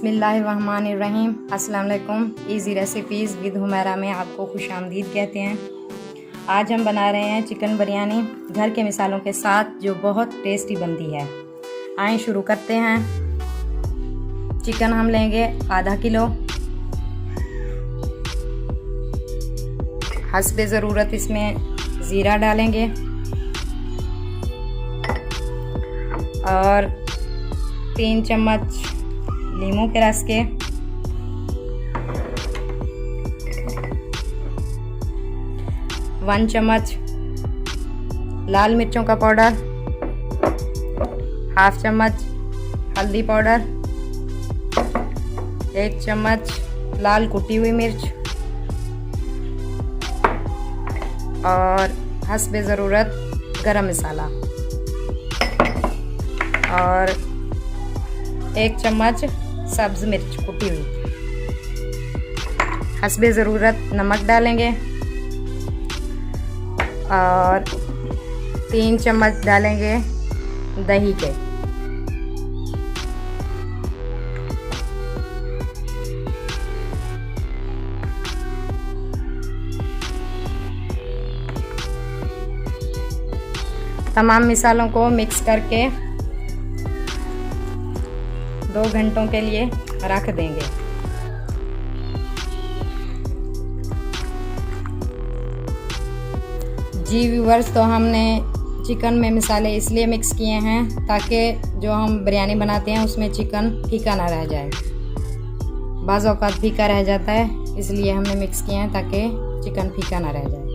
बिस्मिल्लाहिर्रहमानिर्रहीम। अस्सलाम वालेकुम। ईज़ी रेसिपीज़ विद हुमैरा में आपको खुशामदीद कहते हैं। आज हम बना रहे हैं चिकन बिरयानी घर के मिसालों के साथ, जो बहुत टेस्टी बनती है। आइए शुरू करते हैं। चिकन हम लेंगे आधा किलो। हस्बे ज़रूरत इसमें ज़ीरा डालेंगे और 3 चम्मच नींबू के रस के, 1 चम्मच लाल मिर्चों का पाउडर, 1/2 चम्मच हल्दी पाउडर, 1 चम्मच लाल कुटी हुई मिर्च और हस्बे ज़रूरत गरम मसाला और 1 चम्मच सब्ज़ मिर्च कुटी हुई। हस्बे ज़रूरत नमक डालेंगे और 3 चम्मच डालेंगे दही के। तमाम मिसालों को मिक्स करके 2 घंटों के लिए रख देंगे। जी व्यूवर्स, तो हमने चिकन में मसाले इसलिए मिक्स किए हैं ताकि जो हम बिरयानी बनाते हैं उसमें चिकन फीका ना रह जाए। बाज़ औक़ात फीका रह जाता है, इसलिए हमने मिक्स किए हैं ताकि चिकन फीका ना रह जाए।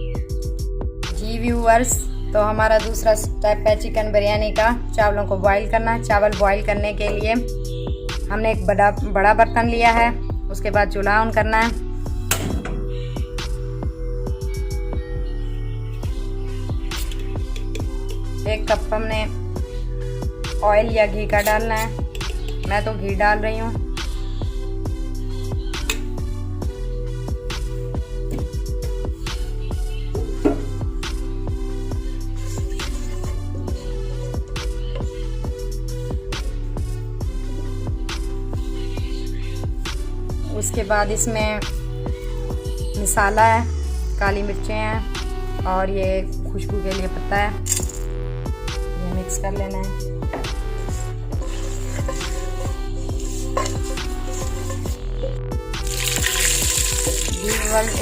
जी व्यूवर्स, तो हमारा दूसरा स्टेप है चिकन बिरयानी का, चावलों को बॉईल करना। चावल बॉईल करने के लिए हमने एक बड़ा बर्तन लिया है। उसके बाद चूल्हा ऑन करना है। एक कप हमने ऑयल या घी का डालना है। मैं तो घी डाल रही हूँ। उसके बाद इसमें मसाला है, काली मिर्चें हैं और ये खुशबू के लिए पत्ता है। ये मिक्स कर लेना है।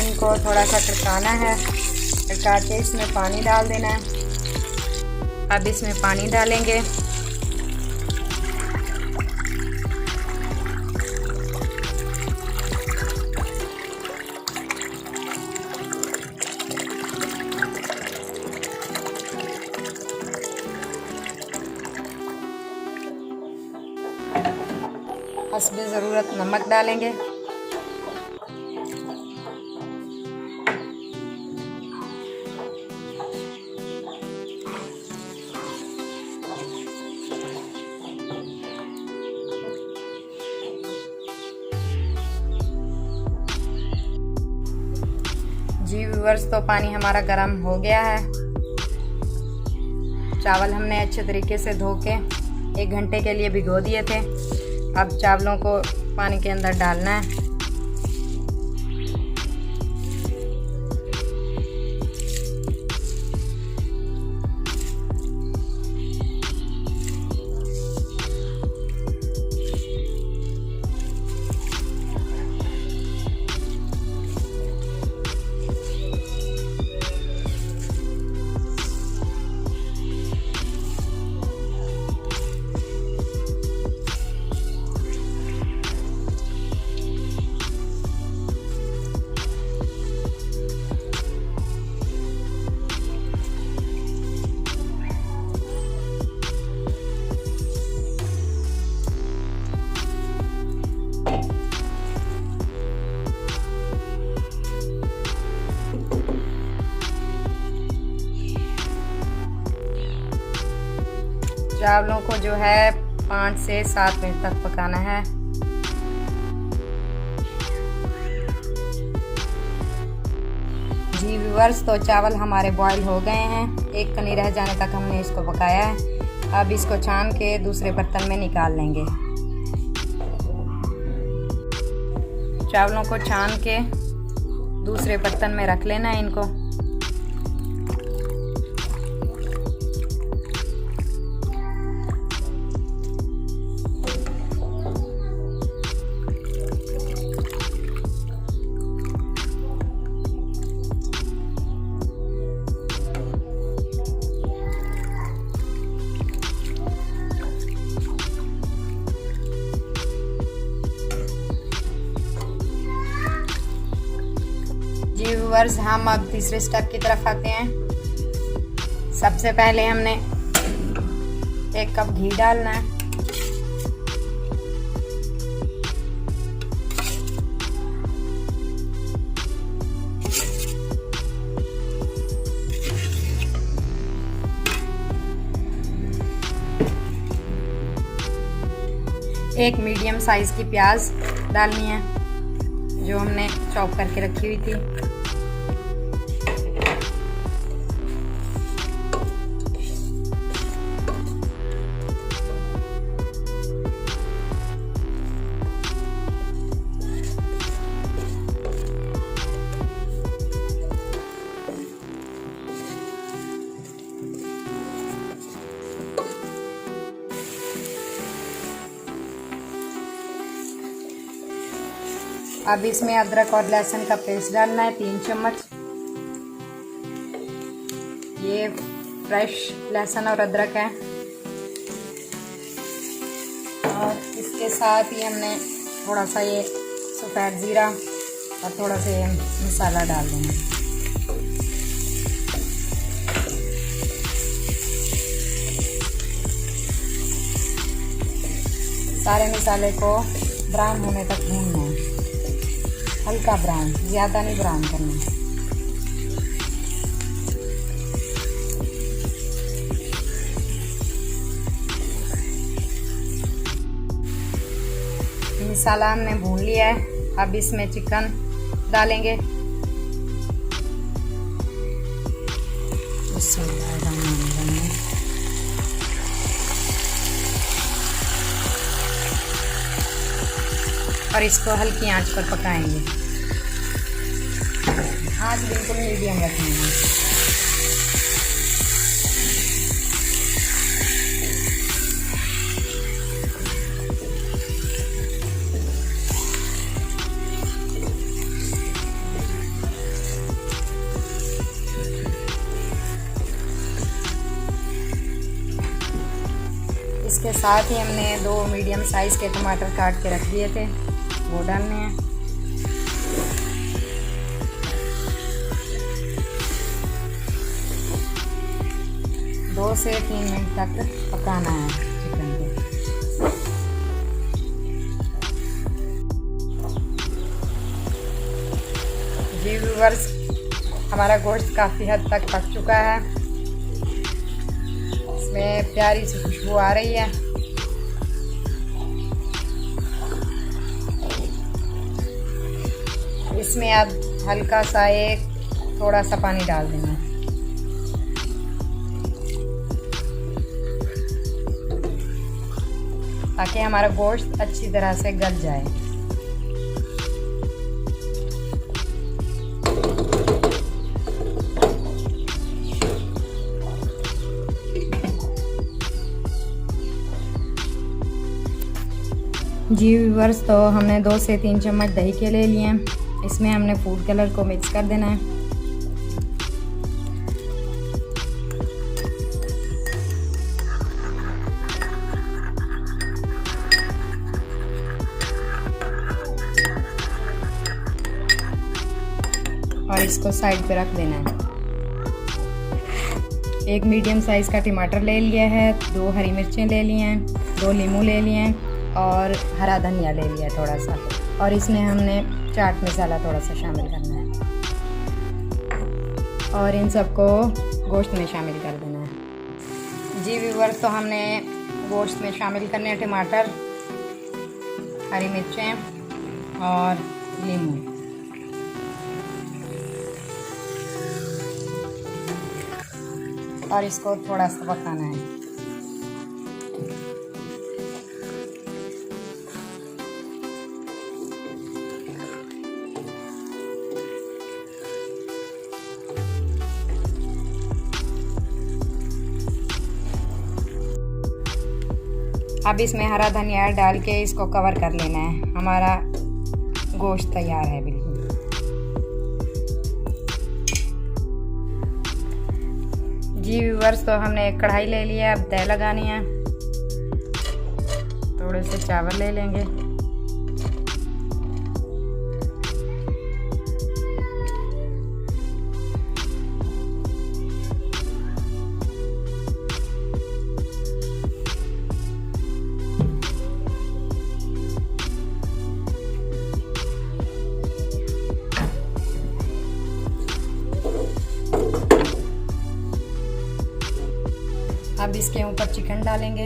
इनको थोड़ा सा टकाना है। टका के इसमें पानी डाल देना है। अब इसमें पानी डालेंगे। हस्बे ज़रूरत नमक डालेंगे। जी व्यूअर्स, तो पानी हमारा गर्म हो गया है। चावल हमने अच्छे तरीके से धो के 1 घंटे के लिए भिगो दिए थे। अब चावलों को पानी के अंदर डालना है। चावलों को जो है 5 से 7 मिनट तक पकाना है। जी व्यूअर्स, तो चावल हमारे बॉईल हो गए हैं। एक कनी रह जाने तक हमने इसको पकाया है। अब इसको छान के दूसरे बर्तन में निकाल लेंगे। चावलों को छान के दूसरे बर्तन में रख लेना है इनको। जी व्यूअर्स, हम अब तीसरे स्टेप की तरफ आते हैं। सबसे पहले हमने 1 कप घी डालना है। एक मीडियम साइज की प्याज डालनी है जो हमने चॉप करके रखी हुई थी। अब इसमें अदरक और लहसुन का पेस्ट डालना है 3 चम्मच। ये फ्रेश लहसुन और अदरक है। और इसके साथ ही हमने थोड़ा सा ये सफ़ेद ज़ीरा और थोड़ा सा ये मसाला डाल देंगे। सारे मसाले को ब्राउन होने तक भूनना है, हल्का ब्राउन, ज़्यादा नहीं ब्राउन करना। मसाला हमने भून लिया है। अब इसमें चिकन डालेंगे। और इसको हल्की आंच पर पकाएंगे। आंच बिल्कुल मीडियम रखनी है। इसके साथ ही हमने 2 मीडियम साइज़ के टमाटर काट के रख दिए थे, वो डालने हैं। दो से 3 मिनट तक पकाना है चिकन को। जी व्यूअर्स, हमारा गोश्त काफ़ी हद तक पक चुका है। इसमें प्यारी सी खुशबू आ रही है। इसमें अब हल्का सा थोड़ा सा पानी डाल देना, ताकि हमारा गोश्त अच्छी तरह से गल जाए। जी व्यूअर्स, तो हमने 2 से 3 चम्मच दही के ले लिए हैं। इसमें हमने फूड कलर को मिक्स कर देना है। और इसको साइड पे रख देना है। 1 मीडियम साइज़ का टमाटर ले लिया है, 2 हरी मिर्चें ले लिए हैं, 2 नींबू ले लिए हैं और हरा धनिया ले लिया थोड़ा सा। और इसमें हमने चाट मसाला थोड़ा सा शामिल करना है और इन सबको गोश्त में शामिल कर देना है। जी व्यूअर्स, तो हमने गोश्त में शामिल करने हैं टमाटर, हरी मिर्चें और नींबू। और इसको थोड़ा सा पकाना है। अब इसमें हरा धनिया डाल के इसको कवर कर लेना है। हमारा गोश्त तैयार है बिल्कुल। जी व्यूअर्स, तो हमने एक कढ़ाई ले लिया, अब तय लगानी है। थोड़े से चावल ले लेंगे। अब इसके ऊपर चिकन डालेंगे।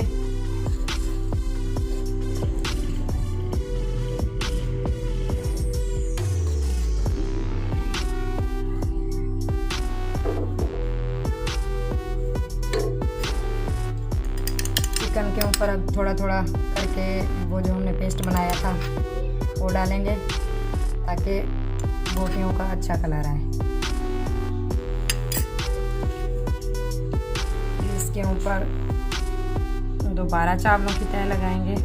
चिकन के ऊपर अब थोड़ा थोड़ा करके वो जो हमने पेस्ट बनाया था वो डालेंगे ताकि बोटियों का अच्छा कलर आए। इसके ऊपर दोबारा चावलों की तह लगाएंगे।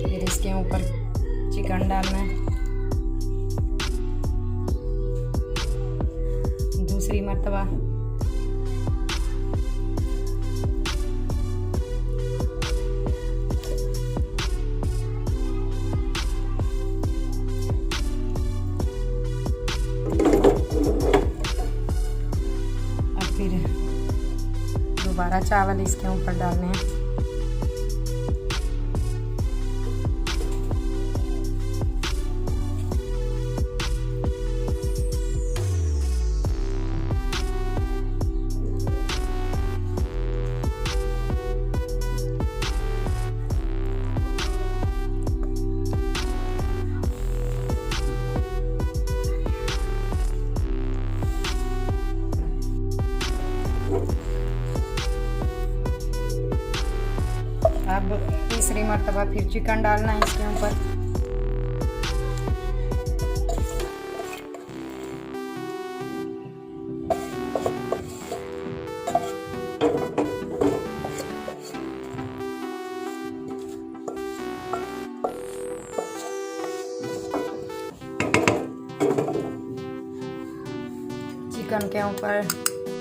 फिर इसके ऊपर चिकन डालना है। दूसरी मर्तबा अब फिर दोबारा चावल इसके ऊपर डालने हैं। अब तीसरी मर्तबा फिर चिकन डालना है इसके ऊपर। चिकन के ऊपर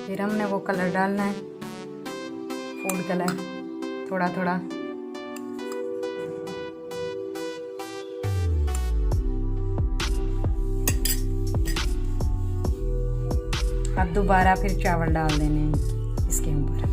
फिर हमने वो कलर डालना है, फूड कलर, थोड़ा थोड़ा। अब दोबारा फिर चावल डाल देने हैं इसके ऊपर।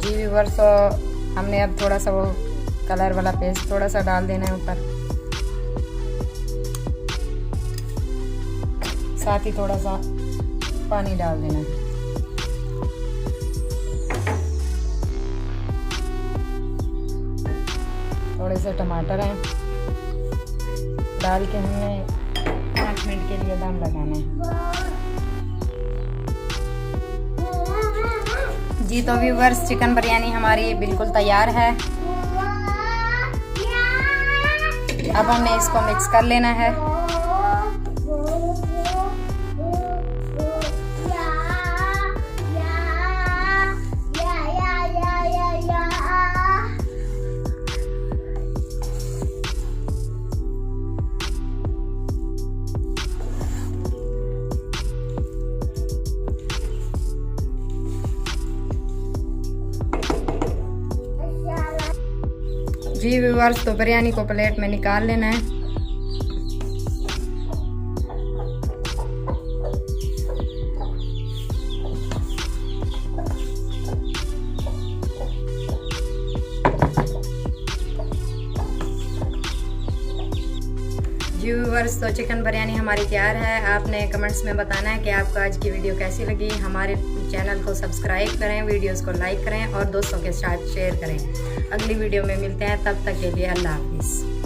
व्यूअर्स, हमने अब थोड़ा सा वो कलर वाला पेस्ट थोड़ा सा डाल देना है ऊपर, साथ ही थोड़ा सा पानी डाल देना है। थोड़े से टमाटर हैं, डाल के हमने 5 मिनट के लिए दम लगाना है। जी तो व्यूअर्स, चिकन बिरयानी हमारी बिल्कुल तैयार है। अब हमने इसको मिक्स कर लेना है। जी व्यूअर्स, तो बिरयानी को प्लेट में निकाल लेना है। व्यूवर्स, तो चिकन बिरयानी हमारी तैयार है। आपने कमेंट्स में बताना है कि आपको आज की वीडियो कैसी लगी। हमारे चैनल को सब्सक्राइब करें, वीडियोस को लाइक करें और दोस्तों के साथ शेयर करें। अगली वीडियो में मिलते हैं, तब तक के लिए अल्लाह हाफिज़।